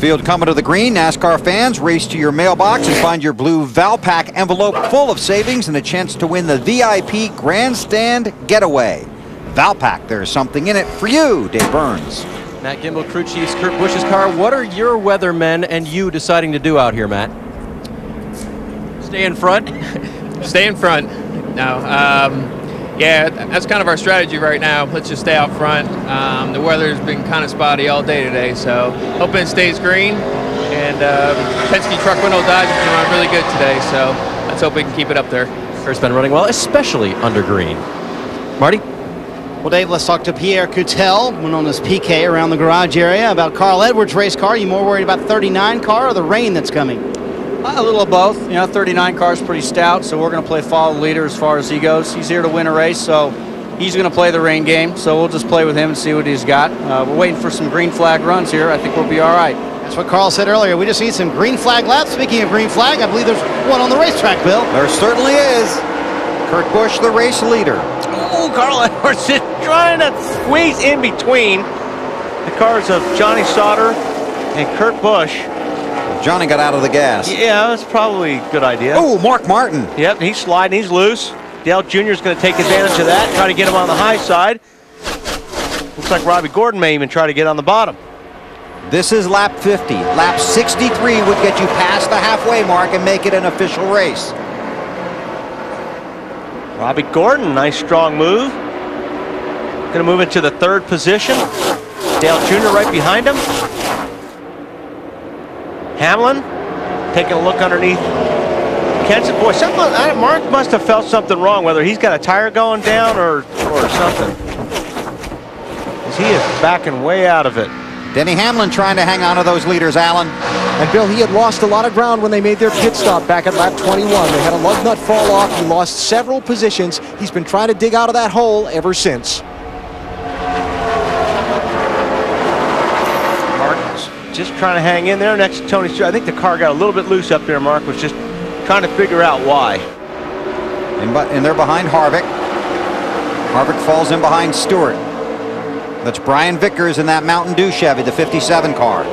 field coming to the green. NASCAR fans, race to your mailbox and find your blue Valpak envelope full of savings and a chance to win the VIP Grandstand Getaway. Valpak, there's something in it for you. Dave Burns. Matt Gimbel, crew chief, Kurt Busch's car. What are your weathermen and you deciding to do out here, Matt? Stay in front. Stay in front. No, yeah, that's kind of our strategy right now. Let's just stay out front. The weather's been kind of spotty all day today, so hoping it stays green. And Penske truck window dives has been running really good today, so let's hope we can keep it up there. Kurt's been running well, especially under green. Marty? Well, Dave, let's talk to Pierre Coutel, known as PK, around the garage area about Carl Edwards' race car. You more worried about the 39 car or the rain that's coming? A little of both. You know, 39 car is pretty stout, so we're going to play follow the leader as far as he goes. He's here to win a race, so he's going to play the rain game. So we'll just play with him and see what he's got. We're waiting for some green flag runs here. I think we'll be all right. That's what Carl said earlier. We just need some green flag laps. Speaking of green flag, I believe there's one on the racetrack, Bill. There certainly is. Kurt Busch, the race leader. Oh, Carl Edwards is trying to squeeze in between the cars of Johnny Sauter and Kurt Busch. Johnny got out of the gas. Yeah, that's probably a good idea. Oh, Mark Martin. Yep, he's sliding, he's loose. Dale Jr. is going to take advantage of that, try to get him on the high side. Looks like Robbie Gordon may even try to get on the bottom. This is lap 50. Lap 63 would get you past the halfway mark and make it an official race. Robbie Gordon, nice strong move. Going to move into the third position. Dale Jr. right behind him. Hamlin taking a look underneath Kenson. Boy, Mark must have felt something wrong, whether he's got a tire going down or something. As he is backing way out of it. Denny Hamlin trying to hang on to those leaders, Allen. And Bill, he had lost a lot of ground when they made their pit stop back at lap 21. They had a lug nut fall off. He lost several positions. He's been trying to dig out of that hole ever since. Mark's just trying to hang in there next to Tony Stewart. I think the car got a little bit loose up there. Mark was just trying to figure out why. And they're behind Harvick. Harvick falls in behind Stewart. That's Brian Vickers in that Mountain Dew Chevy, the 57 car.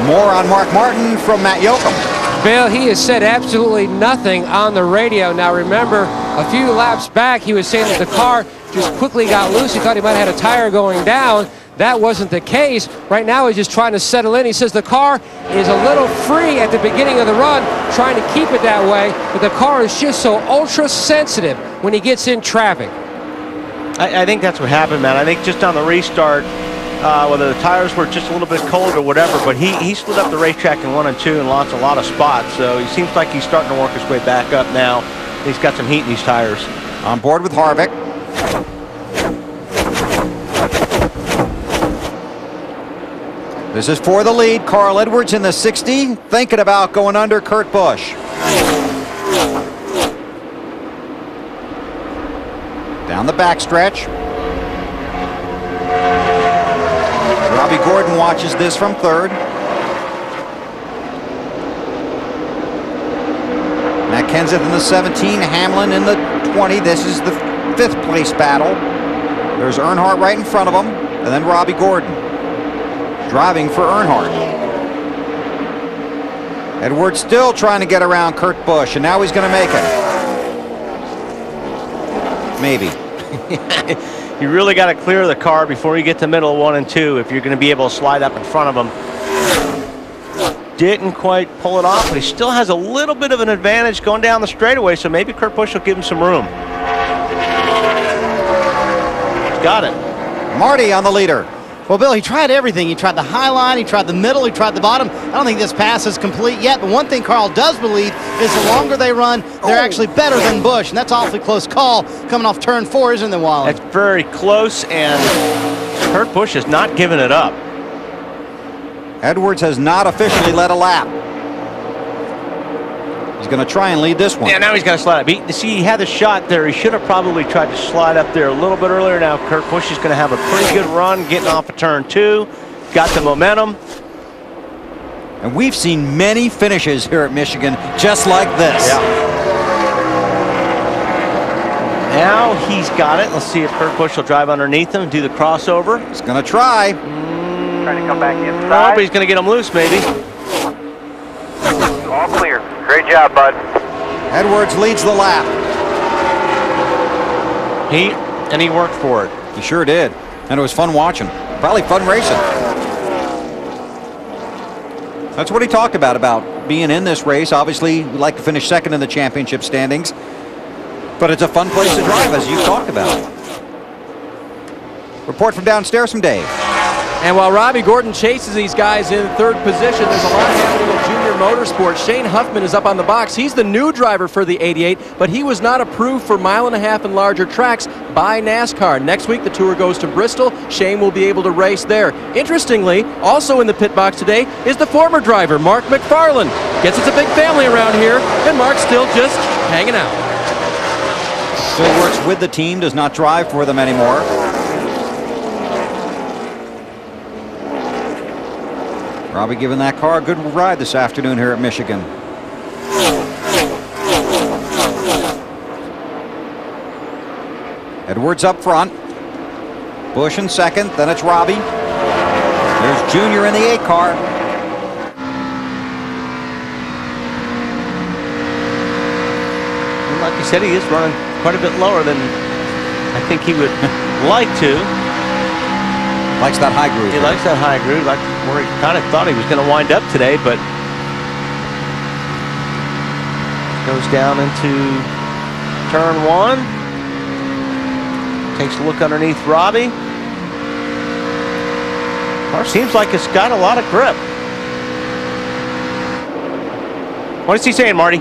More on Mark Martin from Matt Yoakum. Bill, he has said absolutely nothing on the radio. Now remember, a few laps back he was saying that the car just quickly got loose. He thought he might have had a tire going down. That wasn't the case. Right now he's just trying to settle in. He says the car is a little free at the beginning of the run, trying to keep it that way, but the car is just so ultra sensitive when he gets in traffic. I think that's what happened, man. I think just on the restart, whether the tires were just a little bit cold or whatever, but he split up the racetrack in 1 and 2 and lost a lot of spots. So he seems like he's starting to work his way back up now. He's got some heat in these tires. On board with Harvick. This is for the lead. Carl Edwards in the 60, thinking about going under Kurt Busch. Down the backstretch. Robbie Gordon watches this from third. Matt Kenseth in the 17, Hamlin in the 20. This is the 5th place battle. There's Earnhardt right in front of him, and then Robbie Gordon driving for Earnhardt. Edwards still trying to get around Kurt Busch, and now he's going to make it. Maybe. You really got to clear the car before you get to middle of 1 and 2 if you're going to be able to slide up in front of him. Didn't quite pull it off, but he still has a little bit of an advantage going down the straightaway, so maybe Kurt Busch will give him some room. Got it. Marty on the leader. Well, Bill, he tried everything. He tried the high line, he tried the middle, he tried the bottom. I don't think this pass is complete yet, but one thing Carl does believe is the longer they run, they're actually better than Busch, and that's an awfully close call coming off turn 4, isn't it, Wally? That's very close, and Kurt Busch is not giving it up. Edwards has not officially led a lap. He's going to try and lead this one. Yeah, now he's got to slide up. See, he had the shot there. He should have probably tried to slide up there a little bit earlier. Now Kurt Busch is going to have a pretty good run getting off of turn 2. Got the momentum. And we've seen many finishes here at Michigan just like this. Yeah. now he's got it. Let's see if Kurt Busch will drive underneath him and do the crossover. He's going to try. Trying to come back inside. No, but he's going to get him loose, maybe. All clear. Great job, bud. Edwards leads the lap. He worked for it. He sure did. And it was fun watching. Probably fun racing. That's what he talked about being in this race. Obviously, we'd like to finish second in the championship standings. But it's a fun place to drive, as you talked about. Report from downstairs from Dave. And while Robbie Gordon chases these guys in third position, there's a lot happening in junior motorsports. Shane Huffman is up on the box. He's the new driver for the 88, but he was not approved for 1.5 mile and larger tracks by NASCAR. Next week, the tour goes to Bristol. Shane will be able to race there. Interestingly, also in the pit box today is the former driver, Mark McFarland. Guess it's a big family around here, and Mark's still just hanging out. Still works with the team, does not drive for them anymore. Robbie giving that car a good ride this afternoon here at Michigan. Edwards up front. Busch in second, then it's Robbie. There's Junior in the 8 car. And like you said, he is running quite a bit lower than I think he would like to. Likes that high groove. He likes that high groove, like where he kind of thought he was going to wind up today, but goes down into turn 1. Takes a look underneath Robbie. Car seems like it's got a lot of grip. What is he saying, Marty?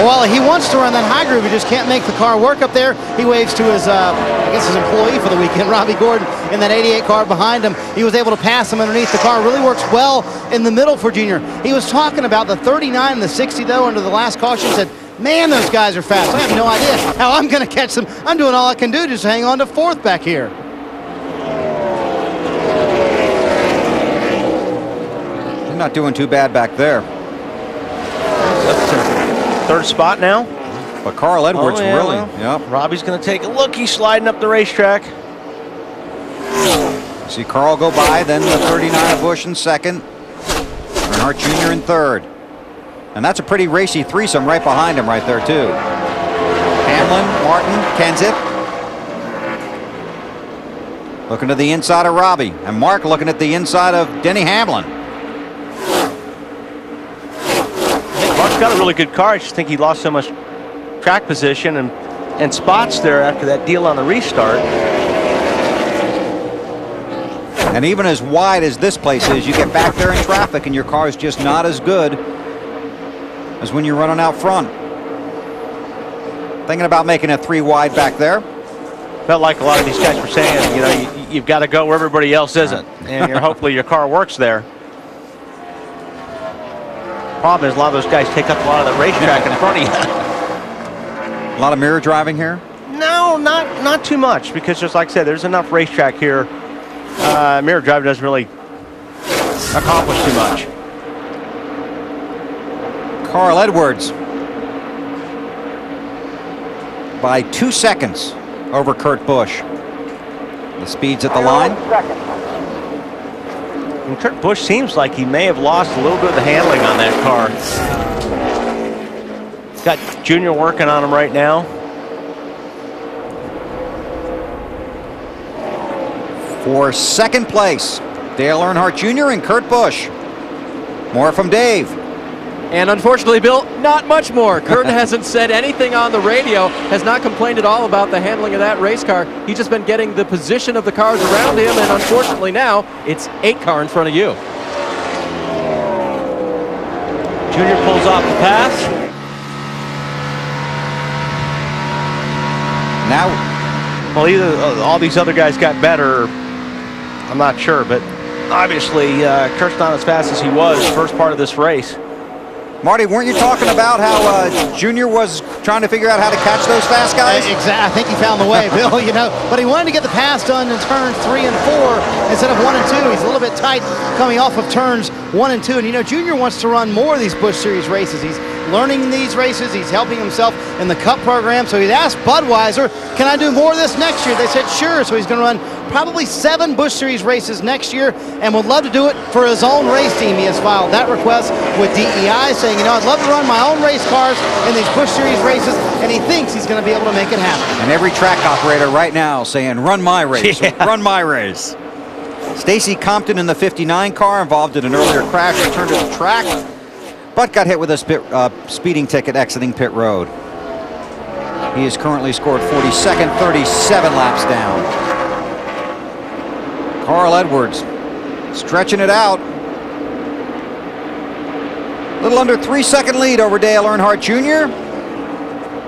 Well, he wants to run that high groove. He just can't make the car work up there. He waves to his, I guess his employee for the weekend, Robbie Gordon, in that 88 car behind him. He was able to pass him underneath. The car really works well in the middle for Junior. He was talking about the 39 and the 60, though, under the last caution. Said, man, those guys are fast. I have no idea how I'm going to catch them. I'm doing all I can do just to hang on to 4th back here. They're not doing too bad back there. Up to 3rd spot now. But Carl Edwards really. Well, yep. Robbie's going to take a look. He's sliding up the racetrack. See Carl go by, then the 39 of Busch in second. Earnhardt Jr. in third. And that's a pretty racy threesome right behind him right there, too. Hamlin, Martin, Kenseth. Looking to the inside of Robbie. And Mark looking at the inside of Denny Hamlin. Mark's got a really good car. I just think he lost so much track position and spots there after that deal on the restart. And even as wide as this place is, you get back there in traffic and your car is just not as good as when you're running out front. Thinking about making it 3 wide back there. Felt like a lot of these guys were saying, you know, you've got to go where everybody else isn't, and hopefully your car works there. Problem is, a lot of those guys take up a lot of the racetrack in front of you. A lot of mirror driving here? No, not too much, because just like I said, there's enough racetrack here. Mirror driving doesn't really accomplish too much. Carl Edwards by 2 seconds over Kurt Busch. The speed's at the line. And Kurt Busch seems like he may have lost a little bit of the handling on that car. Got Junior working on him right now. For second place, Dale Earnhardt Jr. and Kurt Busch. More from Dave. And unfortunately, Bill, not much more. Kurt hasn't said anything on the radio, has not complained at all about the handling of that race car. He's just been getting the position of the cars around him, and unfortunately now, it's 8 car in front of you. Junior pulls off the pass. Now, well, either all these other guys got better, I'm not sure, but obviously Kurt's not as fast as he was first part of this race. Marty, weren't you talking about how Junior was trying to figure out how to catch those fast guys? Exactly. I think he found the way, Bill, you know. But he wanted to get the pass done in turns 3 and 4 instead of 1 and 2. He's a little bit tight coming off of turns 1 and 2. And, you know, Junior wants to run more of these Busch Series races. He's learning these races. He's helping himself in the Cup program. So he's asked Budweiser, can I do more of this next year? They said sure. So he's going to run probably 7 Busch Series races next year and would love to do it for his own race team. He has filed that request with DEI, saying, you know, I'd love to run my own race cars in these Busch Series races, and he thinks he's going to be able to make it happen. And every track operator right now saying, run my race, run my race. Stacy Compton in the 59 car, involved in an earlier crash, returned to the track, but got hit with a speeding ticket exiting pit road. He has currently scored 42nd, 37 laps down. Carl Edwards stretching it out. A little under 3-second lead over Dale Earnhardt Jr.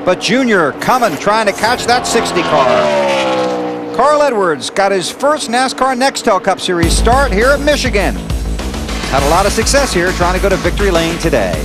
But Jr. coming, trying to catch that 60 car. Carl Edwards got his first NASCAR Nextel Cup Series start here at Michigan. Had a lot of success here trying to go to victory lane today.